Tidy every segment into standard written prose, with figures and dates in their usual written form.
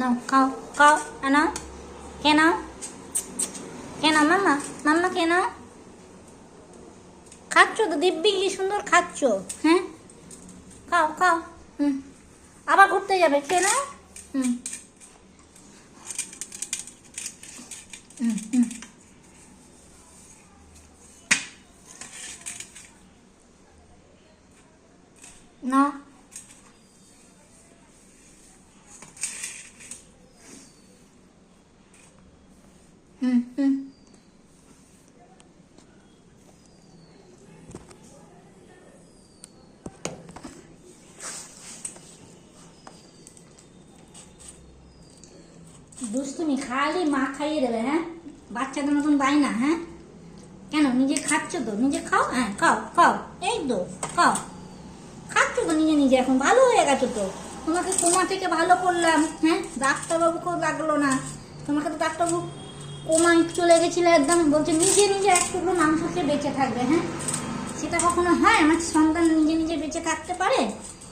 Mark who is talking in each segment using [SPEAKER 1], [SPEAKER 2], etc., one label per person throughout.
[SPEAKER 1] নাও খাও খাও নাও কে নাও মাম্মা মাম্মা কে নাও খাচ্ছ তো দিব্যি কি সুন্দর খাচ্ছ হ্যাঁ খাও খাও আবার ঘুরতে যাবে কে নাও হুম হুম হুম নাও হুম হুম দুষ্টুমি খালি মা খাইয়ে দেবে হ্যাঁ বাচ্চাদের মতন বাই না হ্যাঁ কেন নিজে খাচ্ছ তো নিজে খাও হ্যাঁ খাও খাও এই তো খাও খাচ্ছ তো নিজে নিজে এখন ভালো হয়ে গেছো তো তোমাকে কোমা থেকে ভালো করলাম হ্যাঁ ডাক্তারবাবুকেও লাগলো না তোমাকে তো ডাক্তারবাবু কোমায় চলে গেছিল একদম বলছে নিজে নিজে এক টুকরো মাংস খেয়ে বেঁচে থাকবে হ্যাঁ সেটা কখনো হয় আমার সন্তান নিজে নিজে বেঁচে থাকতে পারে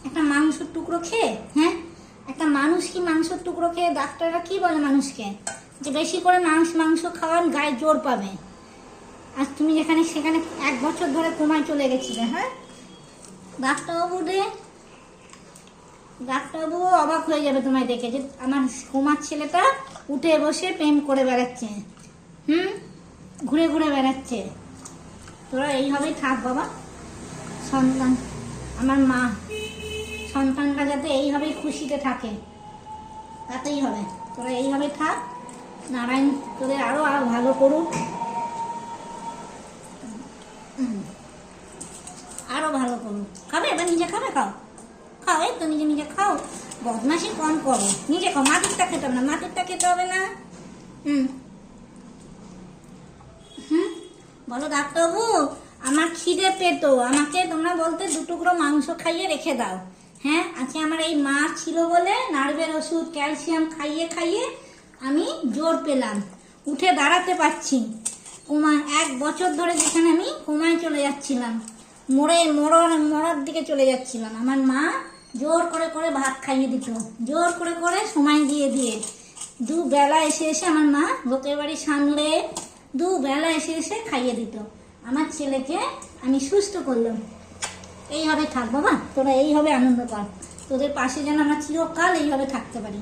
[SPEAKER 1] একটা মাংসের টুকরো খেয়ে হ্যাঁ একটা মানুষ কি মাংসের টুকরো খেয়ে ডাক্তাররা কি বলে মানুষকে যে বেশি করে মাংস খাওয়ান গায়ে জোর পাবে আর তুমি যেখানে সেখানে 1 বছর ধরে কোমায় চলে গেছিলে হ্যাঁ ডাক্তারবাবু অবাক হয়ে যাবে তোমায় দেখে যে আমার কোমার ছেলেটা উঠে বসে প্রেম করে বেড়াচ্ছে ঘুরে ঘুরে বেড়াচ্ছে তোরা এইভাবেই থাক বাবা সন্তান আমার মা সন্তানটা যাতে এইভাবেই খুশিতে থাকে তাতেই হবে তোরা এইভাবে থাক নারায়ণ তোদের আরো ভালো করুক আরো ভালো করুক খাবে এবার নিজে খাবে খাও খাও এই তো নিজে নিজে খাও বদমাসি কম করো নিজে খাও মাটিরটা খেতে হবে না মাটিরটা খেতে হবে না বলো ডাক্তারবাবু আমার খিদে পেত আমাকে তোমরা বলতে 2 টুকরো মাংস খাইয়ে রেখে দাও হ্যাঁ আজকে আমার এই মা ছিল বলে নার্ভের ওষুধ ক্যালসিয়াম খাইয়ে খাইয়ে আমি জোর পেলাম উঠে দাঁড়াতে পারছি কোমায় 1 বছর ধরে যেখানে আমি কোমায় চলে যাচ্ছিলাম মরার দিকে চলে যাচ্ছিলাম আমার মা জোর করে করে ভাত খাইয়ে দিত জোর করে করে সময় দিয়ে দিয়ে 2 বেলা এসে এসে আমার মা লোকের বাড়ি সামলে 2 বেলা এসে এসে খাইয়ে দিত আমার ছেলেকে আমি সুস্থ করলাম এইভাবে থাক বাবা তোরা এইভাবে আনন্দ কর তোদের পাশে যেন আমরা চিরকাল এইভাবে থাকতে পারি।